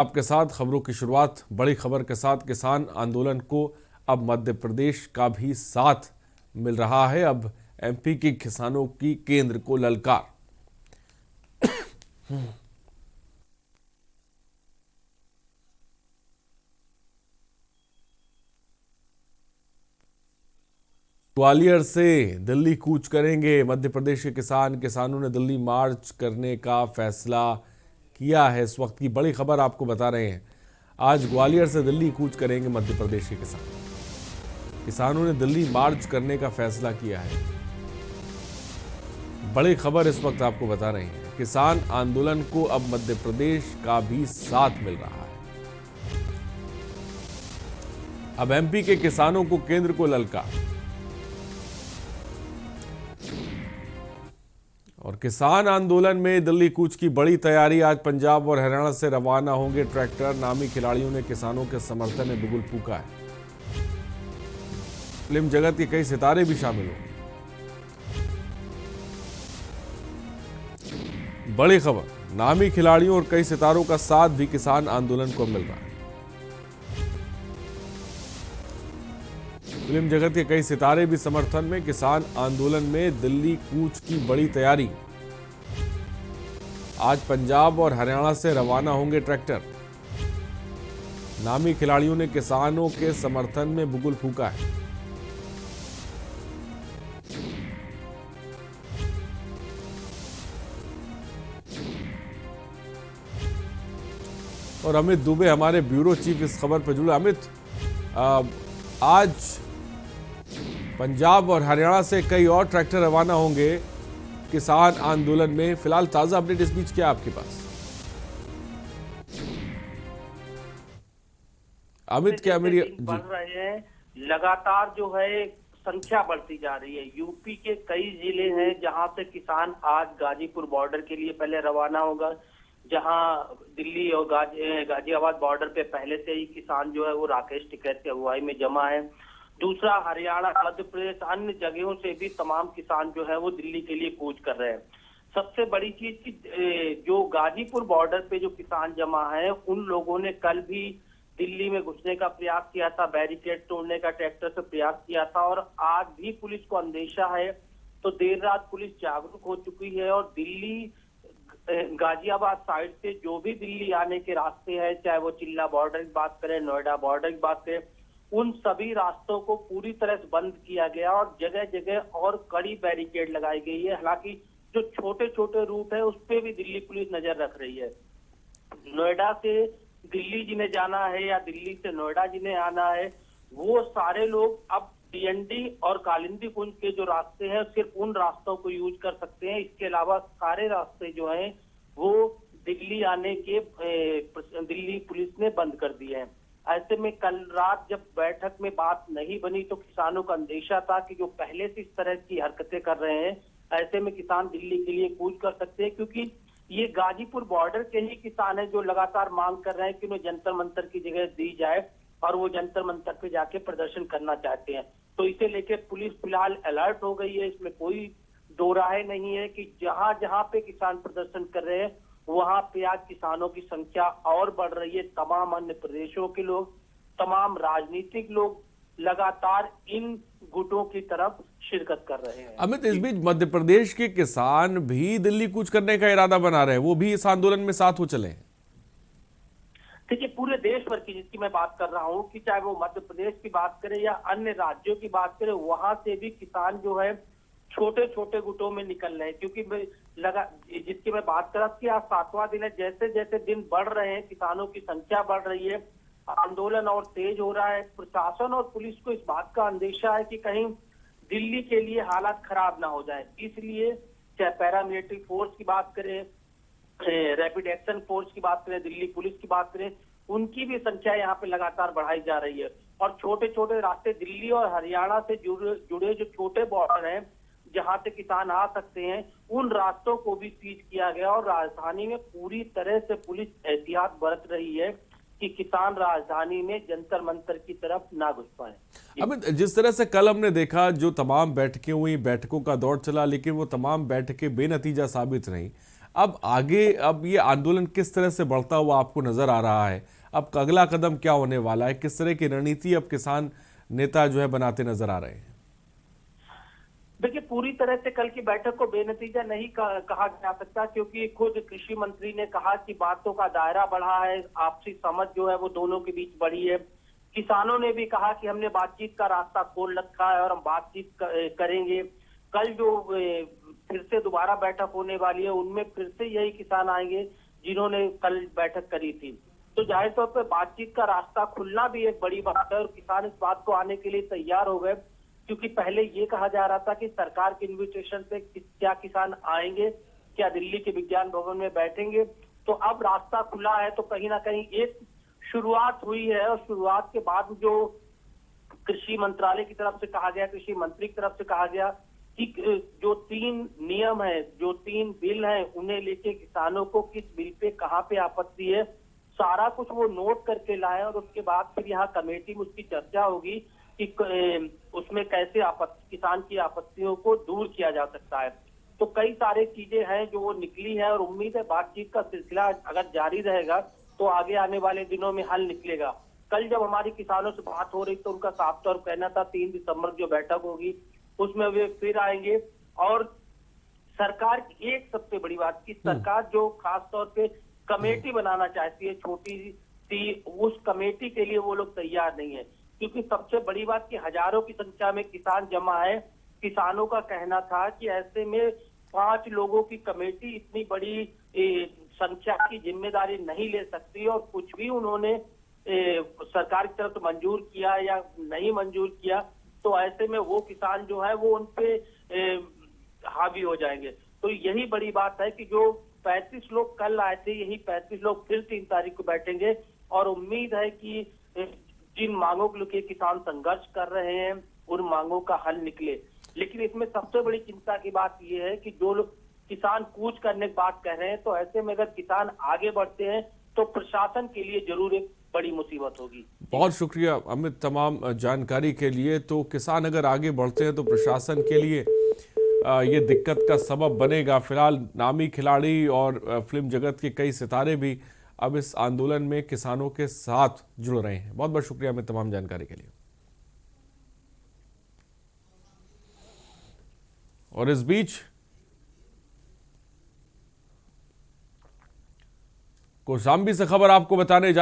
आपके साथ खबरों की शुरुआत बड़ी खबर के साथ। किसान आंदोलन को अब मध्य प्रदेश का भी साथ मिल रहा है। अब एमपी के किसानों की केंद्र को ललकार। ग्वालियर से दिल्ली कूच करेंगे मध्य प्रदेश के किसानों ने दिल्ली मार्च करने का फैसला किया है। इस वक्त की बड़ी खबर आपको बता रहे हैं। आज ग्वालियर से दिल्ली कूच करेंगे मध्य प्रदेश के किसानों ने दिल्ली मार्च करने का फैसला किया है। बड़ी खबर इस वक्त आपको बता रहे हैं। किसान आंदोलन को अब मध्य प्रदेश का भी साथ मिल रहा है। अब एमपी के किसानों को केंद्र को ललकार। और किसान आंदोलन में दिल्ली कूच की बड़ी तैयारी। आज पंजाब और हरियाणा से रवाना होंगे ट्रैक्टर। नामी खिलाड़ियों ने किसानों के समर्थन में बिगुल फूंका है। फिल्म जगत के कई सितारे भी शामिल होंगे। बड़ी खबर, नामी खिलाड़ियों और कई सितारों का साथ भी किसान आंदोलन को मिल रहा है। फिल्म जगत के कई सितारे भी समर्थन में। किसान आंदोलन में दिल्ली कूच की बड़ी तैयारी। आज पंजाब और हरियाणा से रवाना होंगे ट्रैक्टर। नामी खिलाड़ियों ने किसानों के समर्थन में बिगुल फूंका है। और अमित दुबे हमारे ब्यूरो चीफ इस खबर पर जुड़े। अमित, आज पंजाब और हरियाणा से कई और ट्रैक्टर रवाना होंगे किसान आंदोलन में। फिलहाल ताजा अपडेट इस बीच क्या है आपके पास? अमित, क्या मेरी बढ़ रहे हैं लगातार जो है संख्या बढ़ती जा रही है। यूपी के कई जिले हैं जहां से किसान आज गाजीपुर बॉर्डर के लिए पहले रवाना होगा, जहां दिल्ली और गाजियाबाद बॉर्डर पे पहले से ही किसान जो है वो राकेश टिकैत की अगुवाई में जमा है। दूसरा, हरियाणा, मध्य प्रदेश, अन्य जगहों से भी तमाम किसान जो है वो दिल्ली के लिए कूच कर रहे हैं। सबसे बड़ी चीज की जो गाजीपुर बॉर्डर पे जो किसान जमा है, उन लोगों ने कल भी दिल्ली में घुसने का प्रयास किया था, बैरिकेड तोड़ने का ट्रैक्टर से प्रयास किया था, और आज भी पुलिस को अंदेशा है। तो देर रात पुलिस जागरूक हो चुकी है और दिल्ली गाजियाबाद साइड से जो भी दिल्ली आने के रास्ते हैं, चाहे वो चिल्ला बॉर्डर की बात करें, नोएडा बॉर्डर की बात करें, उन सभी रास्तों को पूरी तरह से बंद किया गया और जगह जगह और कड़ी बैरिकेड लगाई गई है। हालांकि जो छोटे छोटे रूट है उस पर भी दिल्ली पुलिस नजर रख रही है। नोएडा से दिल्ली जिन्हें जाना है या दिल्ली से नोएडा जिन्हें आना है, वो सारे लोग अब डीएनडी और कालिंदी कुंज के जो रास्ते हैं सिर्फ उन रास्तों को यूज कर सकते हैं। इसके अलावा सारे रास्ते जो हैं वो दिल्ली आने के दिल्ली पुलिस ने बंद कर दिए हैं। ऐसे में कल रात जब बैठक में बात नहीं बनी तो किसानों का अंदेशा था कि जो पहले से इस तरह की हरकतें कर रहे हैं, ऐसे में किसान दिल्ली के लिए कूच कर सकते हैं, क्योंकि ये गाजीपुर बॉर्डर के ही किसान हैं जो लगातार मांग कर रहे हैं कि उन्हें जंतर मंतर की जगह दी जाए और वो जंतर मंतर पे जाके प्रदर्शन करना चाहते हैं। तो इसे लेकर पुलिस फिलहाल अलर्ट हो गई है। इसमें कोई दो राय नहीं है कि जहां जहां पे किसान प्रदर्शन कर रहे हैं वहां पे आज किसानों की संख्या और बढ़ रही है। तमाम अन्य प्रदेशों के लोग, तमाम राजनीतिक लोग लगातार इन गुटों की तरफ शिरकत कर रहे हैं। अमित, इस बीच मध्य प्रदेश के किसान भी दिल्ली कूच करने का इरादा बना रहे हैं, वो भी इस आंदोलन में साथ हो चले हैं। देखिए, पूरे देश भर की जिसकी मैं बात कर रहा हूं कि चाहे वो मध्य प्रदेश की बात करें या अन्य राज्यों की बात करें, वहां से भी किसान जो है छोटे छोटे गुटों में निकल रहे हैं। क्योंकि जिसकी मैं बात कर रहा कि आज 7वां दिन है, जैसे जैसे दिन बढ़ रहे हैं किसानों की संख्या बढ़ रही है, आंदोलन और तेज हो रहा है। प्रशासन और पुलिस को इस बात का अंदेशा है कि कहीं दिल्ली के लिए हालात खराब ना हो जाए, इसलिए चाहे पैरामिलिट्री फोर्स की बात करें, रैपिड एक्शन फोर्स की बात करें, दिल्ली पुलिस की बात करें, उनकी भी संख्या यहाँ पे लगातार बढ़ाई जा रही है। और छोटे छोटे रास्ते दिल्ली और हरियाणा से जुड़े जो छोटे बॉर्डर हैं जहां से किसान आ सकते हैं, उन रास्तों को भी सीज किया गया और राजधानी में पूरी तरह से पुलिस एहतियात बरत रही है कि किसान राजधानी में जंतर मंतर की तरफ ना घुस पाए। अब जिस तरह से कल हमने देखा, जो तमाम बैठकें हुई, बैठकों का दौर चला, लेकिन वो तमाम बैठकें बेनतीजा साबित रहीं। अब आगे अब ये आंदोलन किस तरह से बढ़ता हुआ आपको नजर आ रहा है? अब अगला कदम क्या होने वाला है? किस तरह की रणनीति अब किसान नेता जो है बनाते नजर आ रहे हैं? देखिए, पूरी तरह से कल की बैठक को बेनतीजा नहीं कहा जा सकता, क्योंकि खुद कृषि मंत्री ने कहा कि बातों का दायरा बढ़ा है, आपसी समझ जो है वो दोनों के बीच बढ़ी है। किसानों ने भी कहा कि हमने बातचीत का रास्ता खोल रखा है और हम बातचीत करेंगे। कल जो फिर से दोबारा बैठक होने वाली है, उनमें फिर से यही किसान आएंगे जिन्होंने कल बैठक करी थी। तो जाहिर तौर पर बातचीत का रास्ता खुलना भी एक बड़ी बात है और किसान इस बात को आने के लिए तैयार हो गए, क्योंकि पहले ये कहा जा रहा था कि सरकार के इन्विटेशन पे क्या किसान आएंगे, क्या दिल्ली के विज्ञान भवन में बैठेंगे। तो अब रास्ता खुला है, तो कहीं ना कहीं एक शुरुआत हुई है और शुरुआत के बाद जो कृषि मंत्रालय की तरफ से कहा गया, कृषि मंत्री की तरफ से कहा गया कि जो 3 नियम है, जो 3 बिल है, उन्हें लेके किसानों को किस बिल पे कहाँ पे आपत्ति है, सारा कुछ वो नोट करके लाए और उसके बाद फिर यहाँ कमेटी में उसकी चर्चा होगी कि उसमें कैसे किसान की आपत्तियों को दूर किया जा सकता है। तो कई सारे चीजें हैं जो वो निकली है और उम्मीद है बातचीत का सिलसिला अगर जारी रहेगा तो आगे आने वाले दिनों में हल निकलेगा। कल जब हमारी किसानों से बात हो रही तो उनका साफ तौर कहना था 3 दिसंबर जो बैठक होगी उसमें वे फिर आएंगे। और सरकार की एक सबसे बड़ी बात की सरकार जो खास तौर पे कमेटी बनाना चाहती है छोटी सी, उस कमेटी के लिए वो लोग तैयार नहीं है, क्योंकि सबसे बड़ी बात कि हजारों की संख्या में किसान जमा है। किसानों का कहना था कि ऐसे में 5 लोगों की कमेटी इतनी बड़ी संख्या की जिम्मेदारी नहीं ले सकती और कुछ भी उन्होंने सरकार की तरफ से मंजूर किया या नहीं मंजूर किया तो ऐसे में वो किसान जो है वो उनपे हावी हो जाएंगे। तो यही बड़ी बात है कि जो 35 लोग कल आए थे, यही 35 लोग फिर 3 तारीख को बैठेंगे और उम्मीद है कि जिन मांगों के लिए किसान संघर्ष कर रहे हैं उन मांगों का हल निकले। लेकिन इसमें सबसे बड़ी चिंता की बात यह है कि जो लोग किसान कूच करने की बात कह रहे हैं, तो ऐसे में अगर किसान आगे बढ़ते हैं तो प्रशासन के लिए जरूर एक बड़ी मुसीबत होगी। बहुत शुक्रिया अमित तमाम जानकारी के लिए। तो किसान अगर आगे बढ़ते हैं तो प्रशासन के लिए ये दिक्कत का सबब बनेगा। फिलहाल नामी खिलाड़ी और फिल्म जगत के कई सितारे भी अब इस आंदोलन में किसानों के साथ जुड़ रहे हैं। बहुत बहुत शुक्रिया अमित तमाम जानकारी के लिए। और इस बीच कौशाम्बी से खबर आपको बताने जा